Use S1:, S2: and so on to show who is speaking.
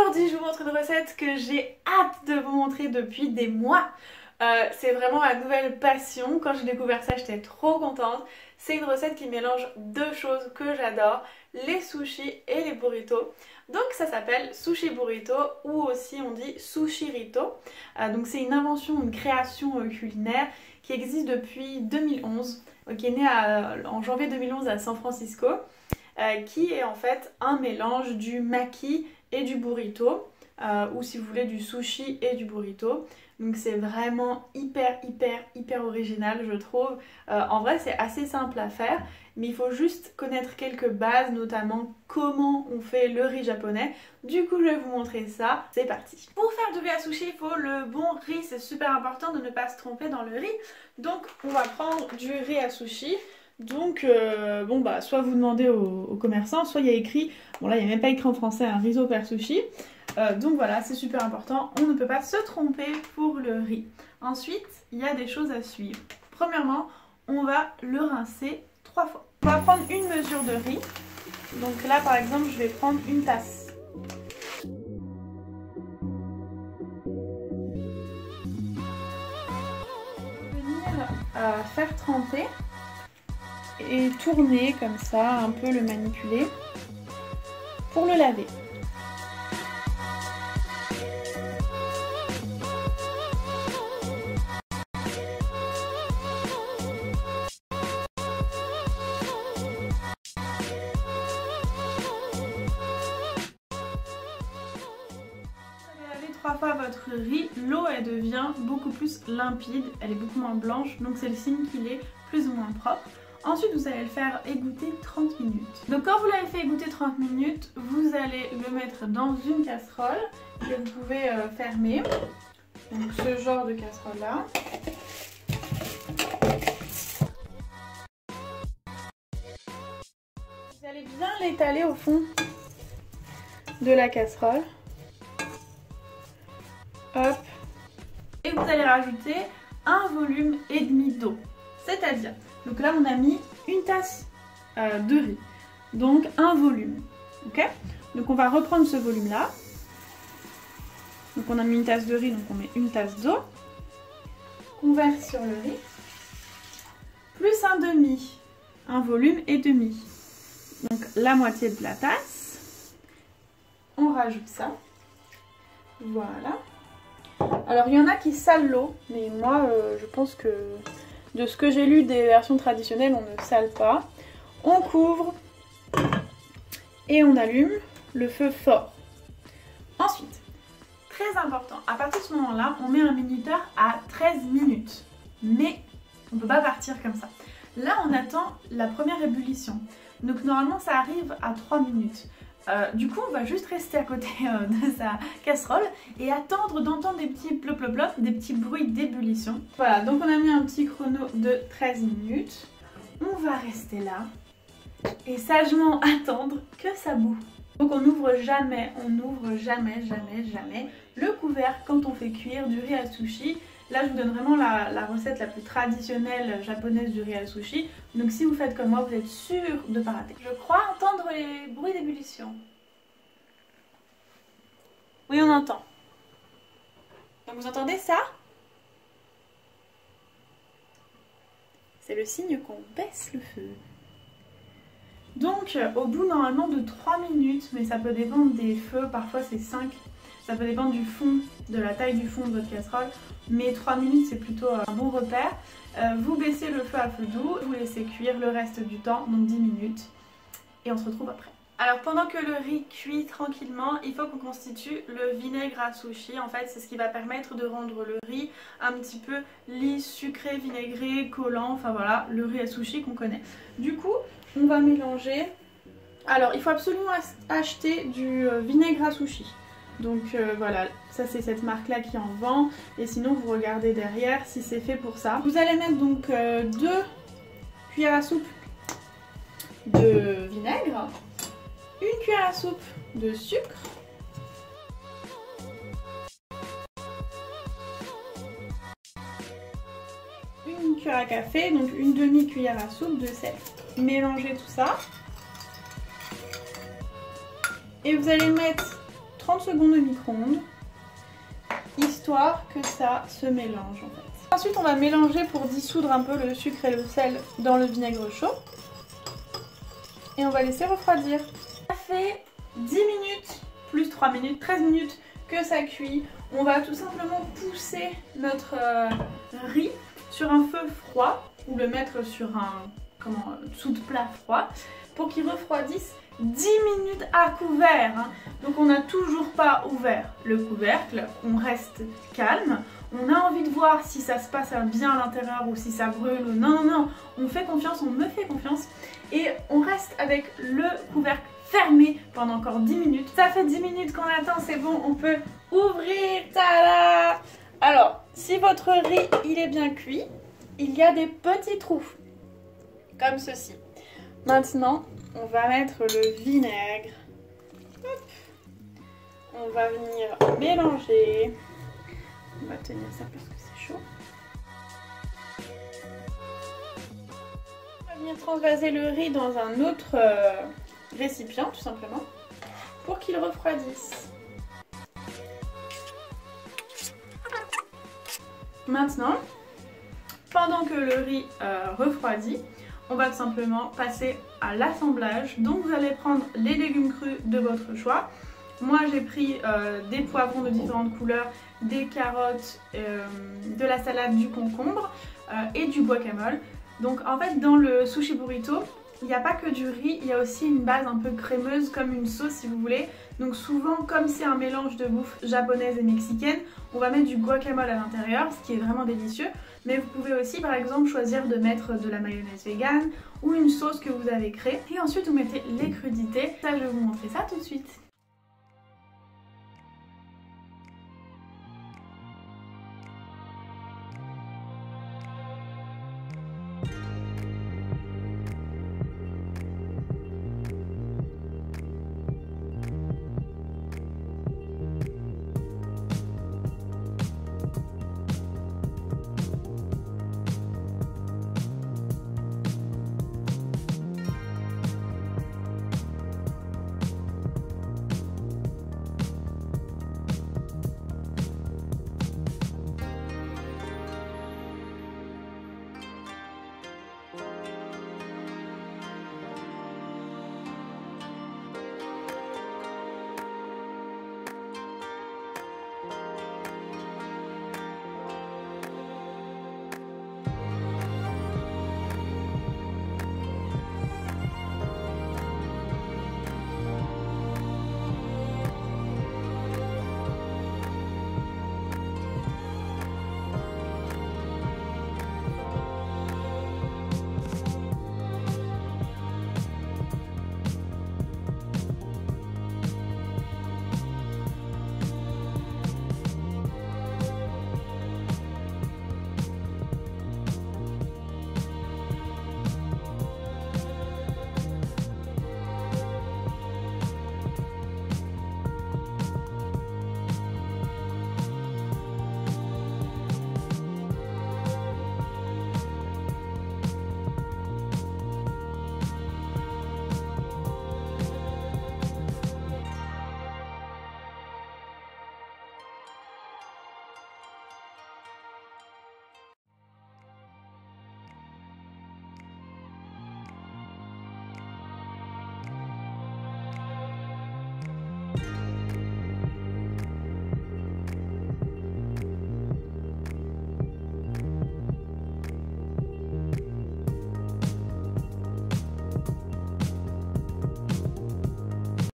S1: Aujourd'hui je vous montre une recette que j'ai hâte de vous montrer depuis des mois. C'est vraiment ma nouvelle passion. Quand j'ai découvert ça j'étais trop contente. C'est une recette qui mélange deux choses que j'adore, les sushis et les burritos. Donc ça s'appelle sushi burrito ou aussi on dit sushirito. Donc c'est une invention, une création culinaire qui existe depuis 2011, qui est née en janvier 2011 à San Francisco, qui est en fait un mélange du maki et du burrito, ou si vous voulez du sushi et du burrito. Donc c'est vraiment hyper original je trouve. En vrai c'est assez simple à faire, mais il faut juste connaître quelques bases, notamment comment on fait le riz japonais. Du coup je vais vous montrer ça, c'est parti. Pour faire du riz à sushi il faut le bon riz, c'est super important de ne pas se tromper dans le riz. Donc on va prendre du riz à sushi. Donc soit vous demandez au commerçant, soit il y a écrit, bon là il n'y a même pas écrit en français, un risotto per sushi. Donc voilà, c'est super important, on ne peut pas se tromper pour le riz. Ensuite, il y a des choses à suivre. Premièrement, on va le rincer 3 fois. On va prendre une mesure de riz. Donc là par exemple, je vais prendre une tasse. Venir faire tremper et tourner comme ça, un peu le manipuler pour le laver. Trois fois votre riz, l'eau elle devient beaucoup plus limpide, elle est beaucoup moins blanche, donc c'est le signe qu'il est plus ou moins propre. Ensuite vous allez le faire égoutter 30 minutes. Donc quand vous l'avez fait égoutter 30 minutes, vous allez le mettre dans une casserole que vous pouvez fermer. Donc ce genre de casserole là. Vous allez bien l'étaler au fond de la casserole. Hop. Et vous allez rajouter un volume et demi d'eau. C'est-à-dire, donc là on a mis une tasse de riz. Donc un volume. Ok? Donc on va reprendre ce volume là. Donc on a mis une tasse de riz, donc on met une tasse d'eau. On verse sur le riz. Plus un demi. Un volume et demi. Donc la moitié de la tasse. On rajoute ça. Voilà. Alors il y en a qui salent l'eau, mais moi je pense que de ce que j'ai lu des versions traditionnelles, on ne sale pas. On couvre et on allume le feu fort. Ensuite, très important, à partir de ce moment-là, on met un minuteur à 13 minutes. Mais on ne peut pas partir comme ça. Là on attend la première ébullition. Donc normalement ça arrive à 3 minutes. Du coup on va juste rester à côté de sa casserole et attendre d'entendre des petits plop plop plop, des petits bruits d'ébullition. Voilà, donc on a mis un petit chrono de 13 minutes. On va rester là et sagement attendre que ça boue. Donc on n'ouvre jamais le couvercle quand on fait cuire du riz à sushi. Là je vous donne vraiment la recette la plus traditionnelle japonaise du riz à sushi. Donc si vous faites comme moi, vous êtes sûr de ne pas rater. Je crois entendre les bruits d'ébullition. Oui, on entend. Donc vous entendez ça? C'est le signe qu'on baisse le feu. Donc au bout normalement de 3 minutes, mais ça peut dépendre des feux, parfois c'est 5. Ça peut dépendre du fond, de la taille du fond de votre casserole, mais 3 minutes c'est plutôt un bon repère. Vous baissez le feu à feu doux, vous laissez cuire le reste du temps, donc 10 minutes, et on se retrouve après. Alors pendant que le riz cuit tranquillement, il faut qu'on constitue le vinaigre à sushi. En fait c'est ce qui va permettre de rendre le riz un petit peu lisse, sucré, vinaigré, collant, enfin voilà, le riz à sushi qu'on connaît. Du coup, on va mélanger. Alors il faut absolument acheter du vinaigre à sushi. Donc voilà, ça c'est cette marque là qui en vend, et sinon vous regardez derrière si c'est fait pour ça. Vous allez mettre donc 2 cuillères à soupe de vinaigre, 1 cuillère à soupe de sucre, une cuillère à café, donc une demi-cuillère à soupe de sel. Mélangez tout ça et vous allez mettre 30 secondes au micro-ondes, histoire que ça se mélange en fait. Ensuite on va mélanger pour dissoudre un peu le sucre et le sel dans le vinaigre chaud. Et on va laisser refroidir. Ça fait 10 minutes, plus 3 minutes, 13 minutes que ça cuit. On va tout simplement pousser notre riz sur un feu froid ou le mettre sur un dessous de plat froid pour qu'il refroidisse 10 minutes à couvert. Hein. Donc on n'a toujours pas ouvert le couvercle, on reste calme. On a envie de voir si ça se passe bien à l'intérieur ou si ça brûle ou non, non, non. On fait confiance, on me fait confiance. Et on reste avec le couvercle fermé pendant encore 10 minutes. Ça fait 10 minutes qu'on attend, c'est bon, on peut ouvrir. Tada! Alors, si votre riz il est bien cuit, il y a des petits trous, comme ceci. Maintenant, on va mettre le vinaigre. Hop. On va venir mélanger. On va tenir ça parce que c'est chaud. On va venir transvaser le riz dans un autre récipient, tout simplement, pour qu'il refroidisse. Maintenant, pendant que le riz refroidit, on va tout simplement passer à l'assemblage. Donc vous allez prendre les légumes crus de votre choix. Moi j'ai pris des poivrons de différentes couleurs, des carottes, de la salade, du concombre et du guacamole. Donc en fait dans le sushi burrito, il n'y a pas que du riz, il y a aussi une base un peu crémeuse comme une sauce si vous voulez. Donc souvent comme c'est un mélange de bouffe japonaise et mexicaine, on va mettre du guacamole à l'intérieur, ce qui est vraiment délicieux. Mais vous pouvez aussi par exemple choisir de mettre de la mayonnaise végane ou une sauce que vous avez créée. Et ensuite vous mettez les crudités, ça je vais vous montrer ça tout de suite.